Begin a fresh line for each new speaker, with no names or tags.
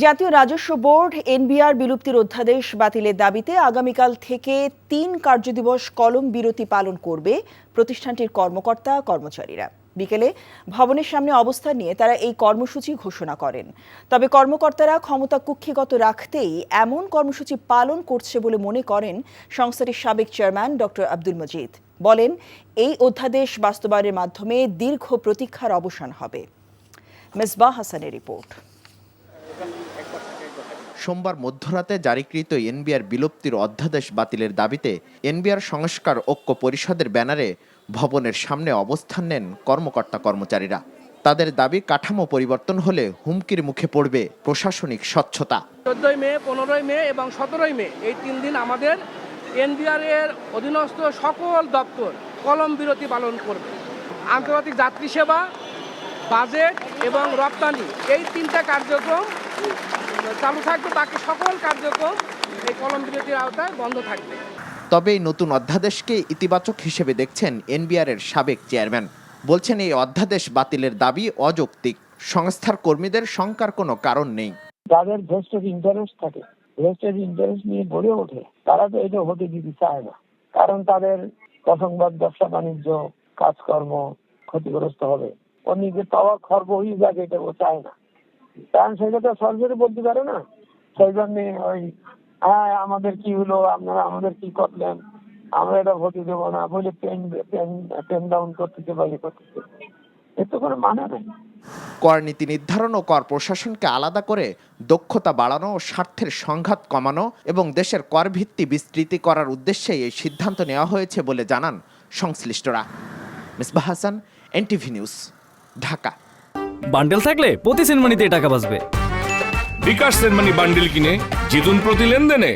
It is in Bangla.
জাতীয় রাজস্ব বোর্ড এনবিআর বিলুপ্তির অধ্যাদেশ বাতিলের দাবিতে আগামীকাল থেকে ৩ কার্যদিবস কলম বিরতি পালন করবে প্রতিষ্ঠানটির কর্মকর্তা কর্মচারীরা। বিকেলে ভবনের সামনে অবস্থান নিয়ে তারা এই কর্মসূচি ঘোষণা করেন। তবে কর্মকর্তারা ক্ষমতা কুক্ষিগত রাখতেই এমন কর্মসূচি পালন করছে বলে মনে করেন সংস্থাটির সাবেক চেয়ারম্যান ডক্টর আব্দুল মজিদ। বলেন, এই অধ্যাদেশ বাস্তবায়নের মাধ্যমে দীর্ঘ প্রতীক্ষার অবসান হবে। মেজবাহ হাসানের রিপোর্ট।
সোমবার মধ্যরাতে জারিকৃত এনবিআর বিলুপ্তির অধ্যাদেশ বাতিলের দাবিতে এনবিআর সংস্কার ঐক্য পরিষদের ব্যানারে ভবনের সামনে অবস্থান নেন কর্মকর্তা কর্মচারীরা। তাদের দাবি কাঠামো পরিবর্তন হলে হুমকির মুখে পড়বে প্রশাসনিক স্বচ্ছতা।
14 মে, 15 মে এবং 17 মে এই 3 দিন আমাদের এনবিআর এর অধীনস্থ সকল দপ্তর কলম বিরতি পালন করবে। আন্তর্জাতিক যাত্রী সেবা, বাজেট এবং রপ্তানি এই 3টা কার্যক্রম চালু থাকবে, বাকি সকল কার্যক্রম এই কলম বিরতির আওতায় বন্ধ থাকবে।
তবে এই নতুন অধ্যাদেশকে ইতিবাচক হিসেবে দেখছেন এনবিআর এর সাবেক চেয়ারম্যান। বলছেন, এই অধ্যাদেশ বাতিলের দাবি অযৌক্তিক। সংস্থার কর্মীদের শঙ্কার কোনো কারণ নেই।
যাদের ভেস্টেড ইন্টারেস্ট থাকে, ভেস্টেড ইন্টারেস্ট নিয়ে গড়ে ওঠে, তারা তো এটা হতে দিতে চায় না। কারণ তাদের প্রসংবাদ, ব্যবসা বাণিজ্য, কাজকর্ম ক্ষতিগ্রস্ত হবে। ও নিজের পাওয়া খর্ব হয়ে যাবে, এটা ও চায় না। কারণ সেটা তো সরাসরি বলতে পারে না। সেই জন্য ওই আমাদের কি হলো, আপনারা আমাদের কি করলেন, আমরা এটা হতে দেবো না বলে পেন ডাউন করতেছে বা করতেছে, এর তো কোনো মানে নেই।
কর নীতি নির্ধারণ ও কর প্রশাসনকে আলাদা করে দক্ষতা বাড়ানো ও স্বার্থের সংঘাত কমানো এবং দেশের কর ভিত্তি বিস্তৃতি করার উদ্দেশ্যে এই সিদ্ধান্ত নেওয়া হয়েছে বলে জানান সংশ্লিষ্টরা। Mezbah Hasan, NTV news, Dhaka.
Bundle থাকলে প্রতি সেনমানিতে টাকা বাঁচবে।
বিকাশ সেনমানি বান্ডেল কিনে জিতুন প্রতি লেনদেনে।